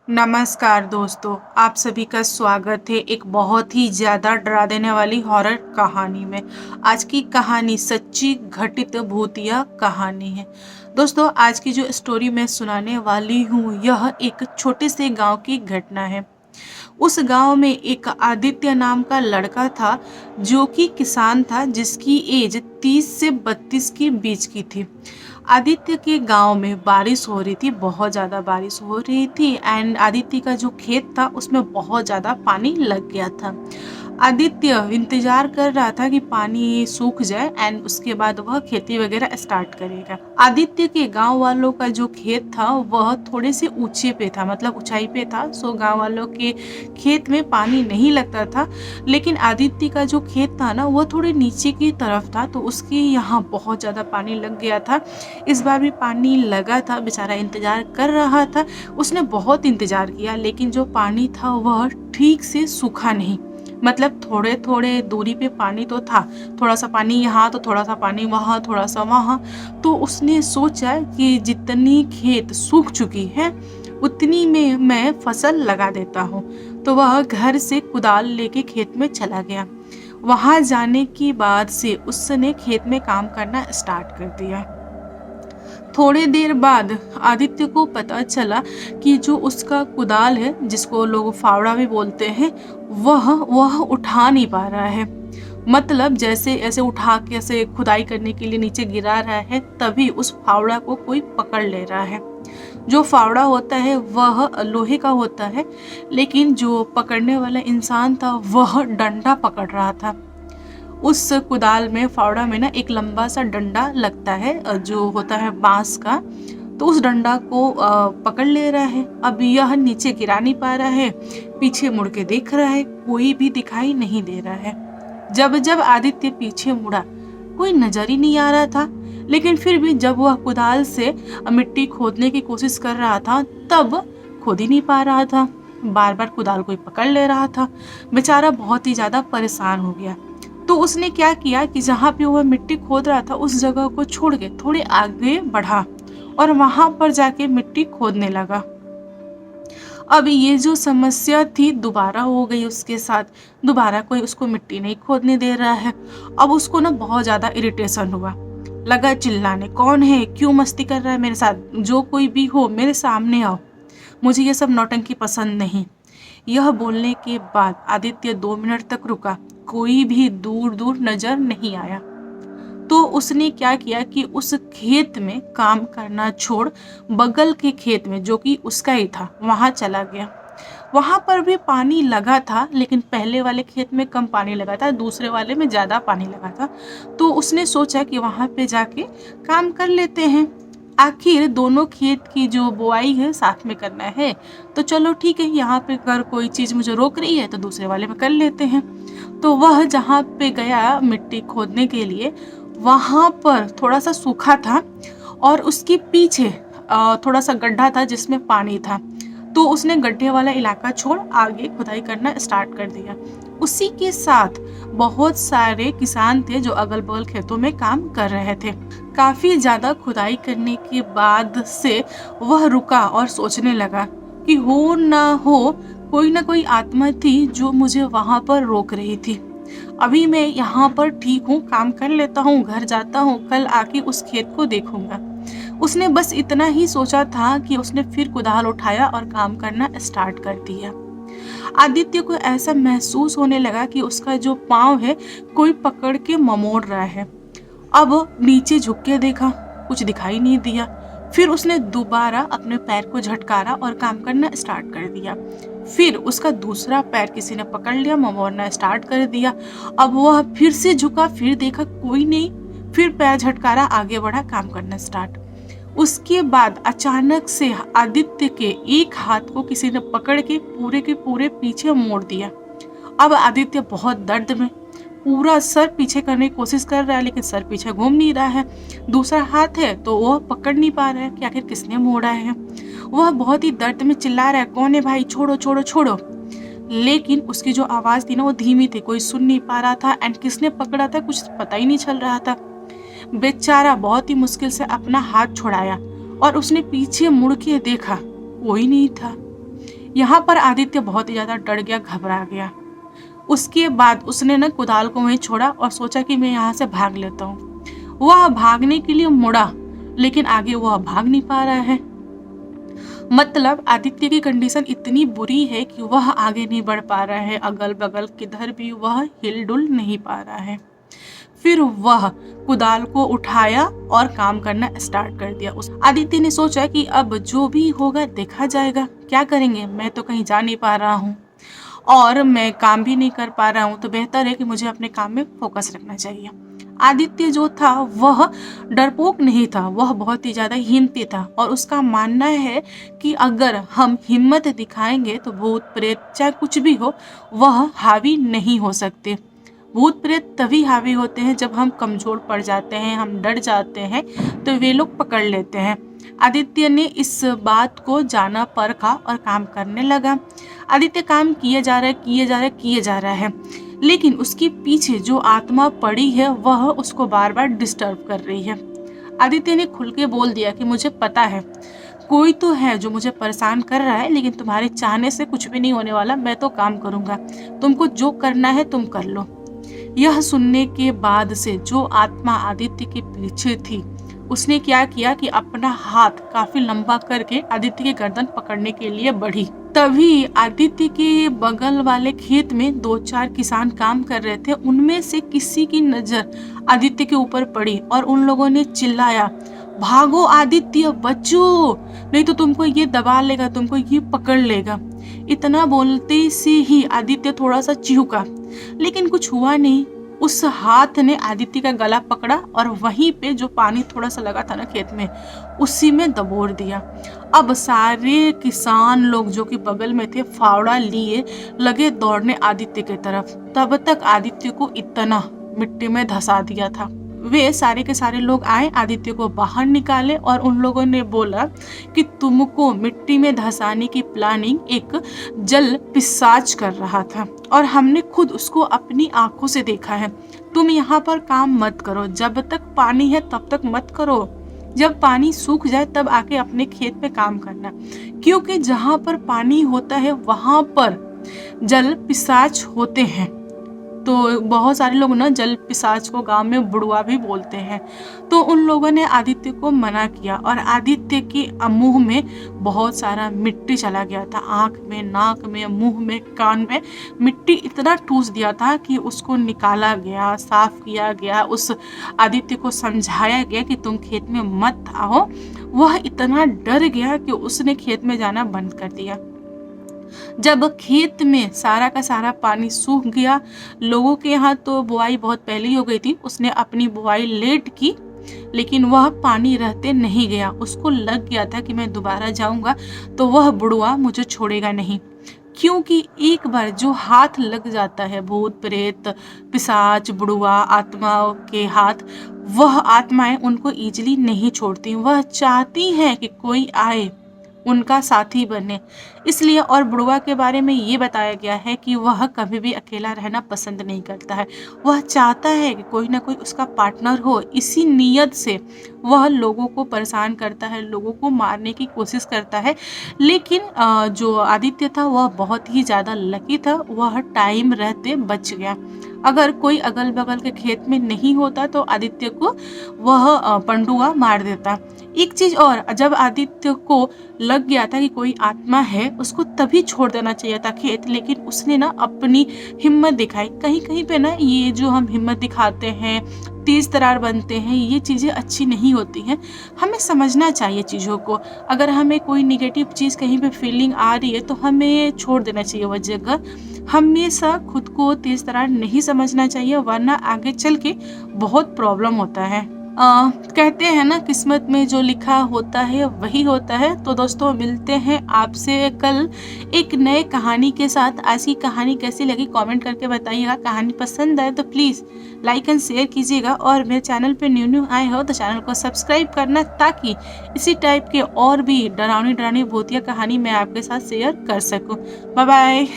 नमस्कार दोस्तों, आप सभी का स्वागत है एक बहुत ही ज़्यादा डरा देने वाली हॉरर कहानी में। आज की कहानी सच्ची घटित भूतिया कहानी है। दोस्तों, आज की जो स्टोरी मैं सुनाने वाली हूँ यह एक छोटे से गांव की घटना है। उस गांव में एक आदित्य नाम का लड़का था जो कि किसान था, जिसकी एज 30 से 32 के बीच की थी। आदित्य के गांव में बारिश हो रही थी, बहुत ज़्यादा बारिश हो रही थी एंड आदित्य का जो खेत था उसमें बहुत ज़्यादा पानी लग गया था। आदित्य इंतजार कर रहा था कि पानी सूख जाए एंड उसके बाद वह खेती वगैरह स्टार्ट करेगा। आदित्य के गांव वालों का जो खेत था वह थोड़े से ऊंचे पे था, मतलब ऊंचाई पे था। सो गांव वालों के खेत में पानी नहीं लगता था, लेकिन आदित्य का जो खेत था ना वह थोड़े नीचे की तरफ था, तो उसके यहाँ बहुत ज़्यादा पानी लग गया था। इस बार भी पानी लगा था, बेचारा इंतजार कर रहा था। उसने बहुत इंतजार किया लेकिन जो पानी था वह ठीक से सूखा नहीं, मतलब थोड़े थोड़े दूरी पे पानी तो था, थोड़ा सा पानी यहाँ तो थोड़ा सा पानी वहाँ, थोड़ा सा वहाँ। तो उसने सोचा कि जितनी खेत सूख चुकी है उतनी में मैं फसल लगा देता हूँ। तो वह घर से कुदाल लेके खेत में चला गया। वहां जाने के बाद से उसने खेत में काम करना स्टार्ट कर दिया। थोड़ी देर बाद आदित्य को पता चला कि जो उसका कुदाल है, जिसको लोग फावड़ा भी बोलते हैं, वह उठा नहीं पा रहा है। मतलब जैसे ऐसे उठा के ऐसे खुदाई करने के लिए नीचे गिरा रहा है, तभी उस फावड़ा को कोई पकड़ ले रहा है। जो फावड़ा होता है वह लोहे का होता है, लेकिन जो पकड़ने वाला इंसान था वह डंडा पकड़ रहा था। उस कुदाल में, फावड़ा में ना एक लंबा सा डंडा लगता है जो होता है बांस का। तो उस डंडा को पकड़ ले रहा है। अब यह नीचे गिरा नहीं पा रहा है, पीछे मुड़ के देख रहा है, कोई भी दिखाई नहीं दे रहा है। जब जब आदित्य पीछे मुड़ा, कोई नजर ही नहीं आ रहा था। लेकिन फिर भी जब वह कुदाल से मिट्टी खोदने की कोशिश कर रहा था तब खोद ही नहीं पा रहा था। बार बार कुदाल कोई पकड़ ले रहा था। बेचारा बहुत ही ज्यादा परेशान हो गया। तो उसने क्या किया कि जहाँ पे वह मिट्टी खोद रहा था उस जगह को छोड़ के थोड़े आगे बढ़ा और वहां पर जाके मिट्टी खोदने लगा। अब ये जो समस्या थी दोबारा हो गई उसके साथ। दोबारा कोई उसको मिट्टी नहीं खोदने दे रहा है। अब उसको ना बहुत ज्यादा इरिटेशन हुआ, लगा चिल्लाने, कौन है, क्यों मस्ती कर रहा है मेरे साथ, जो कोई भी हो मेरे सामने आओ, मुझे ये सब नौटंकी पसंद नहीं। यह बोलने के बाद आदित्य 2 मिनट तक रुका, कोई भी दूर दूर नजर नहीं आया। तो उसने क्या किया कि उस खेत में काम करना छोड़ बगल के खेत में, जो कि उसका ही था, वहां चला गया। वहां पर भी पानी लगा था, लेकिन पहले वाले खेत में कम पानी लगा था, दूसरे वाले में ज्यादा पानी लगा था। तो उसने सोचा कि वहां पे जाके काम कर लेते हैं। आखिर दोनों खेत की जो बुआई है साथ में करना है, तो चलो ठीक है, यहाँ पे अगर कोई चीज मुझे रोक रही है तो दूसरे वाले में कर लेते हैं। तो वह जहाँ पे गया मिट्टी खोदने के लिए, वहां पर थोड़ा सा सूखा था और उसके पीछे थोड़ा सा गड्ढा था जिसमें पानी था। तो उसने गड्ढे वाला इलाका छोड़ आगे खुदाई करना स्टार्ट कर दिया। उसी के साथ बहुत सारे किसान थे जो अगल बगल खेतों में काम कर रहे थे। काफी ज्यादा खुदाई करने के बाद से वह रुका और सोचने लगा कि हो ना कोई आत्मा थी जो मुझे वहां पर रोक रही थी। अभी मैं यहाँ पर ठीक हूँ, काम कर लेता हूँ, घर जाता हूँ, कल आके उस खेत को देखूंगा। उसने बस इतना ही सोचा था कि उसने फिर कुदाल उठाया और काम करना स्टार्ट कर दिया। आदित्य को ऐसा महसूस होने लगा कि उसका जो पाँव है कोई पकड़ के ममोड़ रहा है। अब नीचे झुक के देखा, कुछ दिखाई नहीं दिया। फिर उसने दोबारा अपने पैर को झटकारा और काम करना स्टार्ट कर दिया। फिर उसका दूसरा पैर किसी ने पकड़ लिया, ममोड़ना स्टार्ट कर दिया। अब वह फिर से झुका, फिर देखा कोई नहीं, फिर पैर झटकारा, आगे बढ़ा, काम करना स्टार्ट। उसके बाद अचानक से आदित्य के एक हाथ को किसी ने पकड़ के पूरे पीछे मोड़ दिया। अब आदित्य बहुत दर्द में, पूरा सर पीछे करने की कोशिश कर रहा है लेकिन सर पीछे घूम नहीं रहा है। दूसरा हाथ है तो वह पकड़ नहीं पा रहा है कि आखिर किसने मोड़ा है। वह बहुत ही दर्द में चिल्ला रहा है, कौन है भाई, छोड़ो छोड़ो छोड़ो। लेकिन उसकी जो आवाज थी ना वो धीमी थी, कोई सुन नहीं पा रहा था एंड किसने पकड़ा था कुछ पता ही नहीं चल रहा था। बेचारा बहुत ही मुश्किल से अपना हाथ छुड़ाया और उसने पीछे मुड़ के देखा, कोई नहीं था। यहाँ पर आदित्य बहुत ही ज़्यादा डर गया, घबरा गया। उसके बाद उसने ना कुदाल को वहीं छोड़ा और सोचा कि मैं यहाँ से भाग लेता हूँ। वह भागने के लिए मुड़ा, लेकिन आगे वह भाग नहीं पा रहा है। मतलब आदित्य की कंडीशन इतनी बुरी है कि वह आगे नहीं बढ़ पा रहा है, अगल बगल किधर भी वह हिलडुल नहीं पा रहा है। फिर वह कुदाल को उठाया और काम करना स्टार्ट कर दिया। उस आदित्य ने सोचा कि अब जो भी होगा देखा जाएगा, क्या करेंगे, मैं तो कहीं जा नहीं पा रहा हूँ और मैं काम भी नहीं कर पा रहा हूँ, तो बेहतर है कि मुझे अपने काम में फोकस रखना चाहिए। आदित्य जो था वह डरपोक नहीं था, वह बहुत ही ज़्यादा हिम्मती था और उसका मानना है कि अगर हम हिम्मत दिखाएंगे तो भूत प्रेत चाहे कुछ भी हो वह हावी नहीं हो सकते। भूत प्रेत तभी हावी होते हैं जब हम कमज़ोर पड़ जाते हैं, हम डर जाते हैं, तो वे लोग पकड़ लेते हैं। आदित्य ने इस बात को जाना परखा और काम करने लगा। आदित्य काम किए जा रहा है, लेकिन उसके पीछे जो आत्मा पड़ी है वह उसको बार बार डिस्टर्ब कर रही है। आदित्य ने खुल के बोल दिया कि मुझे पता है कोई तो है जो मुझे परेशान कर रहा है, लेकिन तुम्हारे चाहने से कुछ भी नहीं होने वाला, मैं तो काम करूंगा, तुमको जो करना है तुम कर लो। यह सुनने के बाद से जो आत्मा आदित्य के पीछे थी उसने क्या किया कि अपना हाथ काफी लंबा करके आदित्य की गर्दन पकड़ने के लिए बढ़ी। तभी आदित्य के बगल वाले खेत में 2-4 किसान काम कर रहे थे, उनमें से किसी की नजर आदित्य के ऊपर पड़ी और उन लोगों ने चिल्लाया, भागो आदित्य, बचो, नहीं तो तुमको ये दबा लेगा, तुमको ये पकड़ लेगा। इतना बोलते से ही आदित्य थोड़ा सा चिहुका, लेकिन कुछ हुआ नहीं। उस हाथ ने आदित्य का गला पकड़ा और वहीं पे जो पानी थोड़ा सा लगा था ना खेत में, उसी में दबोच दिया। अब सारे किसान लोग जो कि बगल में थे फावड़ा लिए लगे दौड़ने आदित्य की तरफ। तब तक आदित्य को इतना मिट्टी में धंसा दिया था। वे सारे के सारे लोग आए, आदित्य को बाहर निकाले और उन लोगों ने बोला कि तुमको मिट्टी में धंसाने की प्लानिंग एक जल पिशाच कर रहा था और हमने खुद उसको अपनी आंखों से देखा है। तुम यहाँ पर काम मत करो, जब तक पानी है तब तक मत करो, जब पानी सूख जाए तब आके अपने खेत पे काम करना, क्योंकि जहाँ पर पानी होता है वहां पर जल पिशाच होते हैं। तो बहुत सारे लोग ना जल पिशाच को गांव में बुड़वा भी बोलते हैं। तो उन लोगों ने आदित्य को मना किया और आदित्य के मुंह में बहुत सारा मिट्टी चला गया था, आंख में, नाक में, मुंह में, कान में मिट्टी इतना ठूस दिया था कि उसको निकाला गया, साफ किया गया, उस आदित्य को समझाया गया कि तुम खेत में मत आओ। वह इतना डर गया कि उसने खेत में जाना बंद कर दिया। जब खेत में सारा का सारा पानी सूख गया, लोगों के यहाँ तो बुआई बहुत पहले ही हो गई थी, उसने अपनी बुआई लेट की, लेकिन वह पानी रहते नहीं गया। उसको लग गया था कि मैं दोबारा जाऊंगा तो वह बुढ़वा मुझे छोड़ेगा नहीं, क्योंकि एक बार जो हाथ लग जाता है भूत प्रेत पिशाच बुढ़वा आत्माओं के हाथ, वह आत्माएं उनको इजीली नहीं छोड़ती। वह चाहती हैं कि कोई आए उनका साथी बने, इसलिए। और बुढ़वा के बारे में ये बताया गया है कि वह कभी भी अकेला रहना पसंद नहीं करता है, वह चाहता है कि कोई ना कोई उसका पार्टनर हो। इसी नीयत से वह लोगों को परेशान करता है, लोगों को मारने की कोशिश करता है। लेकिन जो आदित्य था वह बहुत ही ज़्यादा लकी था, वह टाइम रहते बच गया। अगर कोई अगल बगल के खेत में नहीं होता तो आदित्य को वह पंडुआ मार देता। एक चीज और, जब आदित्य को लग गया था कि कोई आत्मा है, उसको तभी छोड़ देना चाहिए था खेत, लेकिन उसने ना अपनी हिम्मत दिखाई। कहीं कहीं पे ना ये जो हम हिम्मत दिखाते हैं, तेज तरार बनते हैं, ये चीज़ें अच्छी नहीं होती हैं। हमें समझना चाहिए चीज़ों को। अगर हमें कोई निगेटिव चीज़ कहीं पे फीलिंग आ रही है तो हमें छोड़ देना चाहिए वह जगह। हमेशा खुद को तेज तरार नहीं समझना चाहिए, वरना आगे चल के बहुत प्रॉब्लम होता है। कहते हैं ना, किस्मत में जो लिखा होता है वही होता है। तो दोस्तों मिलते हैं आपसे कल एक नए कहानी के साथ। आज की कहानी कैसी लगी कमेंट करके बताइएगा। कहानी पसंद आए तो प्लीज़ लाइक एंड शेयर कीजिएगा, और मेरे चैनल पे न्यू आए हो तो चैनल को सब्सक्राइब करना, ताकि इसी टाइप के और भी डरावनी भूतिया कहानी मैं आपके साथ शेयर कर सकूं। Bye bye.